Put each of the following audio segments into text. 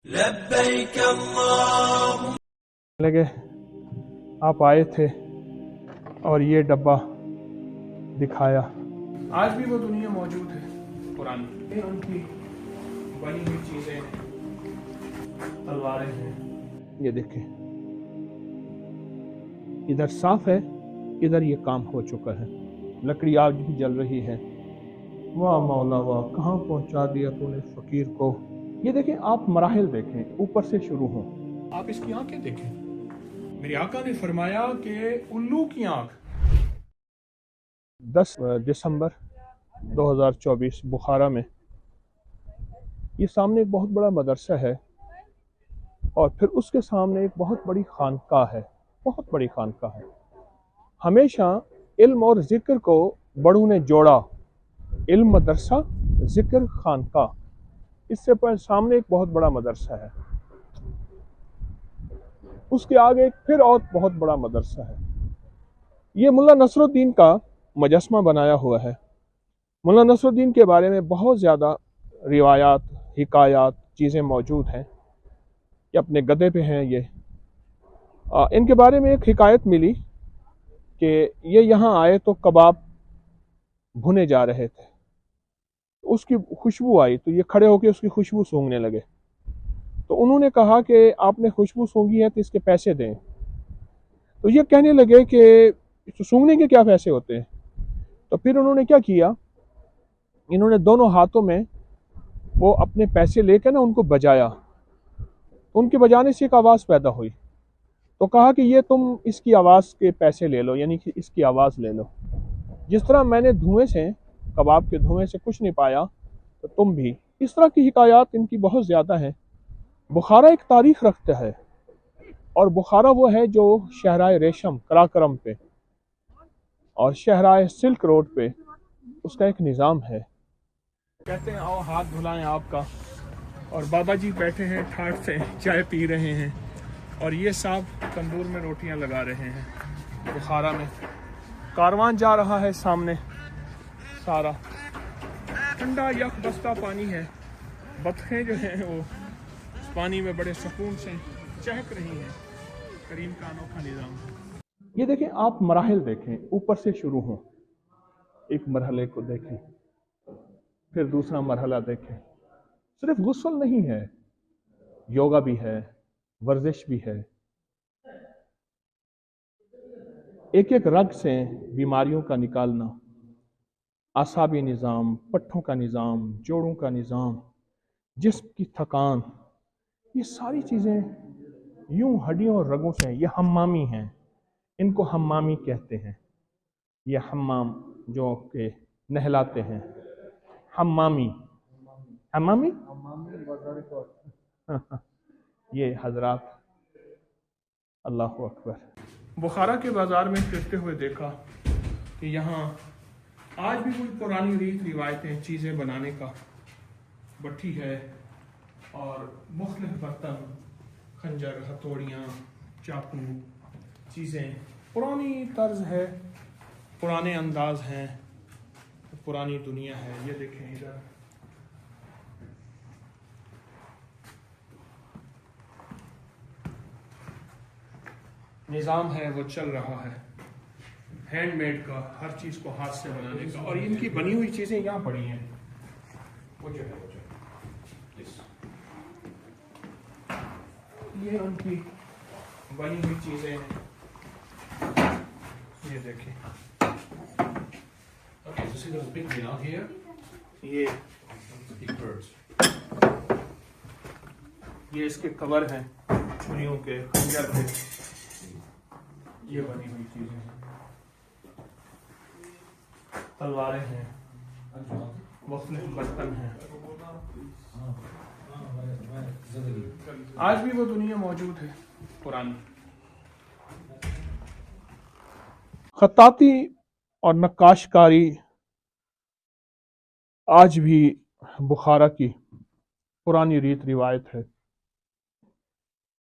لبيك اللهم لگے آپ آئے تھے اور یہ ڈبہ دکھایا. آج بھی وہ دنیا موجود ہے پرانی، یہ ان کی بنی ہوئی چیزیں ہیں، تلواریں ہیں. یہ دیکھیں ادھر صاف ہے، ادھر یہ کام ہو چکا ہے، لکڑی آج بھی جل رہی ہے. واہ مولا واہ، کہاں پہنچا دیا تو نے فقیر کو. یہ دیکھیں، آپ مراحل دیکھیں، اوپر سے شروع ہوں. آپ اس کی آنکھیں دیکھیں. میری آقا نے فرمایا کہ الو کی آنکھ 10 دسمبر 2024 بخارا میں، یہ سامنے ایک بہت بڑا مدرسہ ہے اور پھر اس کے سامنے ایک بہت بڑی خانقاہ ہے، بہت بڑی خانقاہ ہے. ہمیشہ علم اور ذکر کو بڑوں نے جوڑا، علم مدرسہ، ذکر خانقاہ. اس سے سامنے ایک بہت بڑا مدرسہ ہے، اس کے آگے ایک پھر اور بہت بڑا مدرسہ ہے. یہ ملا نصر الدین کا مجسمہ بنایا ہوا ہے. ملا نصر الدین کے بارے میں بہت زیادہ روایات، حکایات، چیزیں موجود ہیں. یہ اپنے گدھے پہ ہیں. ان کے بارے میں ایک حکایت ملی کہ یہ یہاں آئے تو کباب بھنے جا رہے تھے، اس کی خوشبو آئی تو یہ کھڑے ہو کے اس کی خوشبو سونگھنے لگے. تو انہوں نے کہا کہ آپ نے خوشبو سونگھی ہے تو اس کے پیسے دیں. تو یہ کہنے لگے کہ سونگھنے کے کیا پیسے ہوتے ہیں. تو پھر انہوں نے کیا کیا، انہوں نے دونوں ہاتھوں میں وہ اپنے پیسے لے کے ان کو بجایا. ان کے بجانے سے ایک آواز پیدا ہوئی. تو کہا کہ یہ تم اس کی آواز کے پیسے لے لو، یعنی کہ اس کی آواز لے لو. جس طرح میں نے دھوئیں سے، کباب کے دھوئیں سے کچھ نہیں پایا، تو تم بھی. اس طرح کی حکایات ان کی بہت زیادہ ہیں. بخارا ایک تاریخ رکھتا ہے، اور بخارا وہ ہے جو شہرائے ریشم قراقرم پہ اور شہرائے سلک روڈ پہ اس کا ایک نظام ہے. کہتے ہیں آؤ ہاتھ دھلائیں آپ کا، اور بابا جی بیٹھے ہیں ٹھاٹھ سے چائے پی رہے ہیں، اور یہ صاحب تندور میں روٹیاں لگا رہے ہیں. بخارا میں کاروان جا رہا ہے، سامنے سارا ٹھنڈا یک بستہ پانی ہے. بطخیں جو ہیں وہ اس پانی میں بڑے سکون سے چہک رہی ہیں. کریم کا انوکھا نظام. یہ دیکھیں، آپ مراحل دیکھیں، اوپر سے شروع ہوں. ایک مرحلے کو دیکھیں، پھر دوسرا مرحلہ دیکھیں. صرف غسل نہیں ہے، یوگا بھی ہے، ورزش بھی ہے. ایک ایک رگ سے بیماریوں کا نکالنا، اعصابی نظام، پٹھوں کا نظام، جوڑوں کا نظام، جسم کی تھکان، یہ ساری چیزیں یوں ہڈیوں اور رگوں سے. یہ حمامی ہیں، ان کو حمامی کہتے ہیں. یہ حمام جو کہ نہلاتے ہیں، حمامی. حمامی یہ حضرات، اللہ اکبر. بخارا کے بازار میں پھرتے ہوئے دیکھا کہ یہاں آج بھی کوئی پرانی ریت روایتیں، چیزیں بنانے کا. بٹھی ہے اور مختلف برتن، خنجر، ہتھوڑیاں، چاقو، چیزیں. پرانی طرز ہے، پرانے انداز ہیں، پرانی دنیا ہے. یہ دیکھیں ادھر نظام ہے، وہ چل رہا ہے. ہینڈ میڈ کا، ہر چیز کو ہاتھ سے بنانے کا. اور ان کی بنی ہوئی چیزیں یہاں پڑی ہیں. یہ ان کی بنی ہوئی چیزیں ہیں. یہ دیکھیں، یہ اس کے کور ہیں، چھریوں کے، خنجر کے. یہ بنی ہوئی چیزیں ہیں، تلواریں ہیں، مختلف برتن ہیں. آج بھی وہ دنیا موجود ہے پرانی. خطاطی اور نقاش کاری آج بھی بخارا کی پرانی ریت روایت ہے.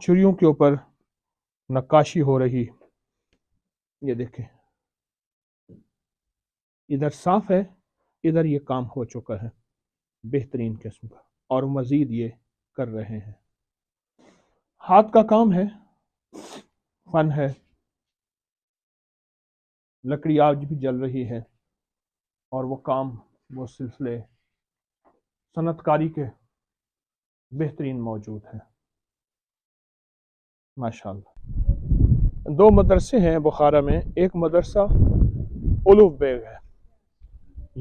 چھریوں کے اوپر نقاشی ہو رہی. یہ دیکھیں، ادھر صاف ہے، ادھر یہ کام ہو چکا ہے بہترین قسم کا، اور مزید یہ کر رہے ہیں. ہاتھ کا کام ہے، فن ہے، لکڑی آج بھی جل رہی ہے، اور وہ کام، وہ سلسلے صنعت کاری کے بہترین موجود ہیں ماشاءاللہ۔ 2 مدرسے ہیں بخارا میں، ایک مدرسہ الوف بیگ ہے،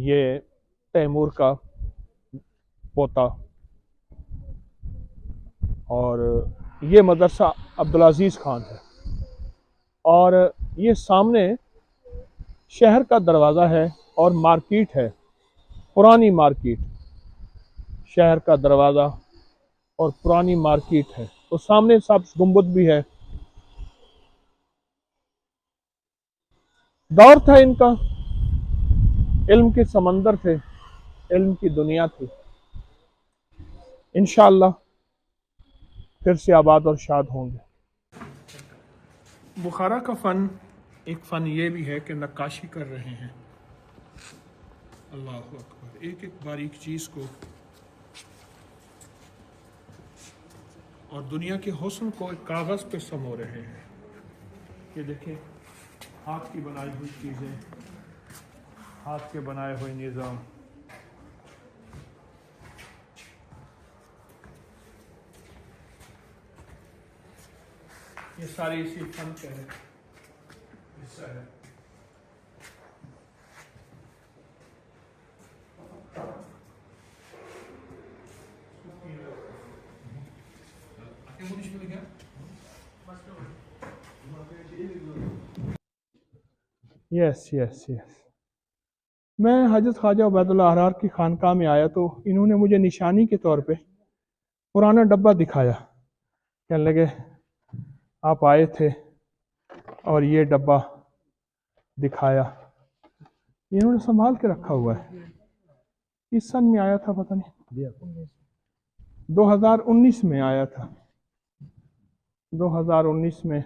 یہ تیمور کا پوتا، اور یہ مدرسہ عبدالعزیز خان ہے، اور یہ سامنے شہر کا دروازہ ہے اور مارکیٹ ہے، پرانی مارکیٹ، شہر کا دروازہ اور پرانی مارکیٹ ہے، اور سامنے سبز گنبد بھی ہے۔ دور تھا ان کا، علم کے سمندر تھے، علم کی دنیا تھی، انشاءاللہ پھر سے آباد اور شاد ہوں گے۔ بخارا کا فن، ایک فن یہ بھی ہے کہ نقاشی کر رہے ہیں، اللہ اکبر، ایک ایک باریک چیز کو اور دنیا کے حسن کو ایک کاغذ پہ سمو رہے ہیں۔ یہ دیکھیں، ہاتھ کی بنائی ہوئی چیزیں، ہاتھ کے بنائے ہوئے نظام، یہ ساری اسی فن کا ہے، حصہ ہے۔ یس یس یس، میں حضرت خواجہ عبید اللہ احرار کی خانقاہ میں آیا تو انہوں نے مجھے نشانی کے طور پہ پرانا ڈبہ دکھایا، کہنے لگے آپ آئے تھے، اور یہ ڈبہ دکھایا، انہوں نے سنبھال کے رکھا ہوا ہے۔ اس سن میں آیا تھا، پتہ نہیں 2019 میں آیا تھا، 2019 میں،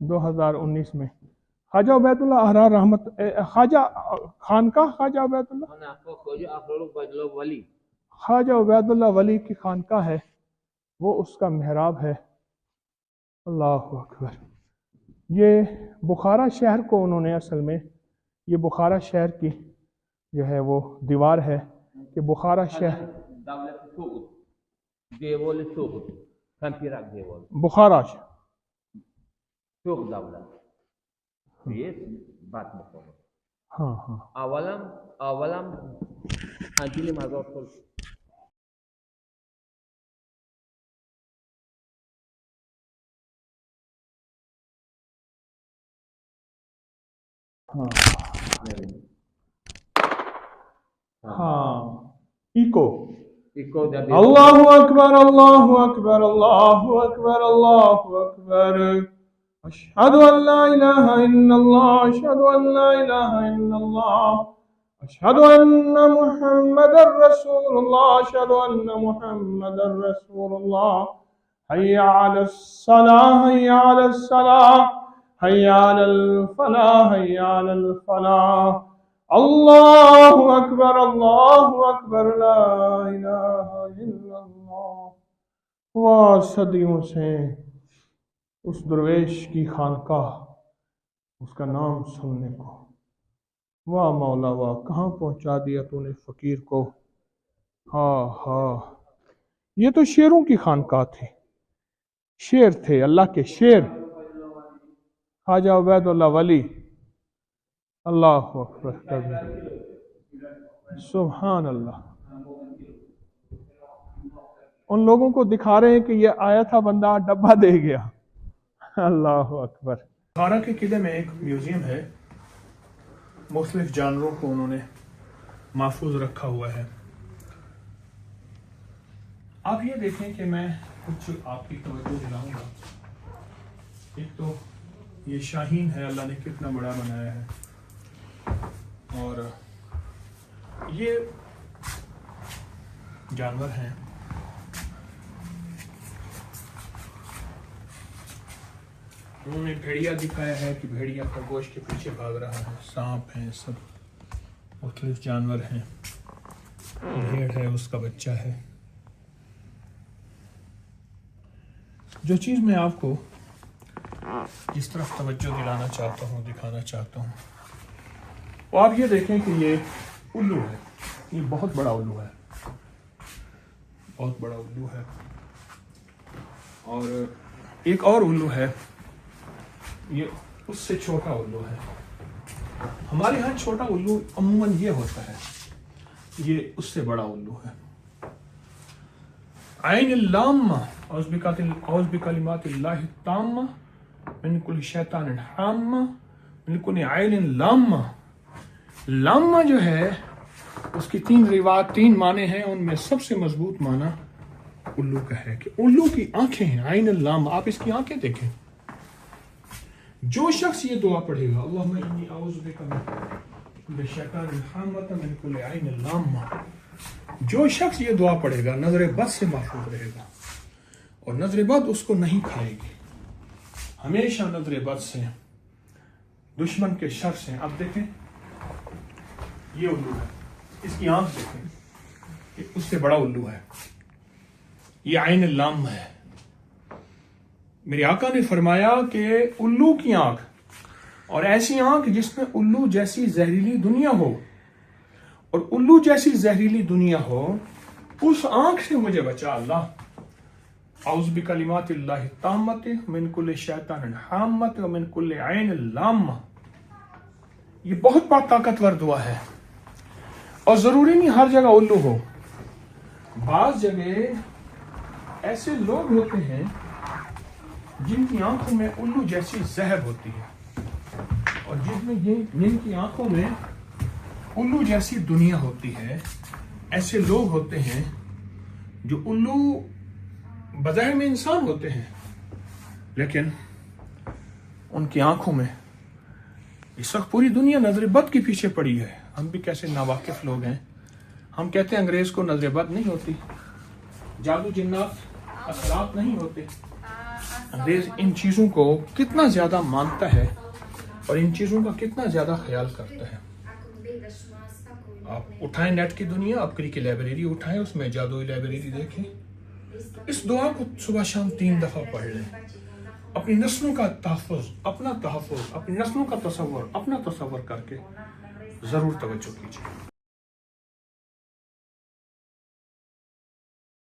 2019 میں خواجہ عبید اللہ احرار خواجہ خانقاہ خواجہ عبید اللہ ولی کی خانقاہ ہے، وہ اس کا محراب ہے، اللہ اکبر۔ یہ بخارا شہر کو انہوں نے، اصل میں یہ بخارا شہر کی جو ہے وہ دیوار ہے کہ بخارا شہر، بخارا ہاں ہاں ایکو، اللہ اکبر اللہ اکبر اللہ اکبر اللہ اکبر، اشہد ان لا الہ الا اللہ، اشہد ان لا الہ الا اللہ، اشہد ان محمد رسول اللہ، اشہد ان محمد رسول اللہ، حی علی الصلاۃ، حی علی الصلاۃ، حی علی الفلاح، حی علی الفلاح، اللہ اکبر لا الہ الا اللہ۔ واہ صدیوں سے اس درویش کی خانقاہ، اس کا نام سننے کو، واہ مولا واہ، کہاں پہنچا دیا تو نے فقیر کو، ہاں ہاں، یہ تو شیروں کی خانقاہ تھی، شیر تھے، اللہ کے شیر، خواجہ عبید اللہ ولی، اللہ اکبر کبیر، سبحان اللہ۔ ان لوگوں کو دکھا رہے ہیں کہ یہ آیا تھا بندہ، ڈبہ دے گیا، اللہ اکبر۔ بخارا کے قلعے میں ایک میوزیم ہے، مختلف جانوروں کو انہوں نے محفوظ رکھا ہوا ہے۔ آپ یہ دیکھیں کہ میں کچھ آپ کی توجہ دلاؤں گا۔ ایک تو یہ شاہین ہے، اللہ نے کتنا بڑا بنایا ہے، اور یہ جانور ہیں، انہوں نے بھیڑیا دکھایا ہے کہ بھیڑیا خرگوش کے پیچھے بھاگ رہا ہے، سانپ ہیں، سب مختلف جانور ہیں، بھیڑ ہے، اس کا بچہ ہے، جو چیز میں آپ کو جس طرف توجہ دلانا چاہتا ہوں، دکھانا چاہتا ہوں، وہ آپ یہ دیکھیں کہ یہ الو ہے، یہ بہت بڑا الو ہے، بہت بڑا الو ہے، اور ایک اور الو ہے، یہ اس سے چھوٹا الو ہے۔ ہمارے ہاں چھوٹا الو عموماً یہ ہوتا ہے، یہ اس سے بڑا الو ہے۔ عین اللامہ اعوذ بکلمات اللہ التامہ من کل شیطان حامہ من کل عین لامہ۔ لامہ جو ہے اس کی تین معنی ہیں، ان میں سب سے مضبوط معنی الو کا ہے کہ الو کی آنکھیں ہیں، عین اللامہ۔ آپ اس کی آنکھیں دیکھیں، جو شخص یہ دعا پڑھے گا اللہم انی اعوذ بک من کل شیطان حامہ من کل عین لامہ، جو شخص یہ دعا پڑھے گا نظر بد سے محفوظ رہے گا، اور نظر بد اس کو نہیں کھائے گی، ہمیشہ نظر بد سے، دشمن کے شر سے۔ اب دیکھیں یہ الو ہے، اس کی آنکھ دیکھیں، یہ اس سے بڑا الو ہے، یہ عین اللامہ ہے۔ میرے آقا نے فرمایا کہ الو کی آنکھ، اور ایسی آنکھ جس میں الو جیسی زہریلی دنیا ہو، اور الو جیسی زہریلی دنیا ہو، اس آنکھ سے مجھے بچا اللہ۔ اعوذ بکلمات اللہ التامۃ من کل شیطان حامۃ ومن کل عین لامہ۔ یہ بہت بڑا طاقتور دعا ہے، اور ضروری نہیں ہر جگہ الو ہو۔ بعض جگہ ایسے لوگ ہوتے ہیں جن کی آنکھوں میں الو جیسی زہر ہوتی ہے، اور جن کی آنکھوں میں الو جیسی دنیا ہوتی ہے۔ ایسے لوگ ہوتے ہیں جو الو بظاہر میں انسان ہوتے ہیں، لیکن ان کی آنکھوں میں اس وقت پوری دنیا نظر بد کے پیچھے پڑی ہے۔ ہم بھی کیسے ناواقف لوگ ہیں، ہم کہتے ہیں انگریز کو نظر بد نہیں ہوتی، جادو جنات اثرات نہیں ہوتے۔ انگریز ان چیزوں کو کتنا زیادہ مانتا ہے اور ان چیزوں کا کتنا زیادہ خیال کرتا ہے۔ آپ اٹھائیں نیٹ کی دنیا، اپکری کی لائبریری اٹھائیں، اس میں جادوئی لائبریری دیکھیں، اس دعا کو صبح شام 3 دفعہ پڑھ لیں۔ اپنی نسلوں کا تحفظ، اپنا تحفظ، اپنی نسلوں کا تصور، اپنا تصور کر کے ضرور توجہ کیجیے۔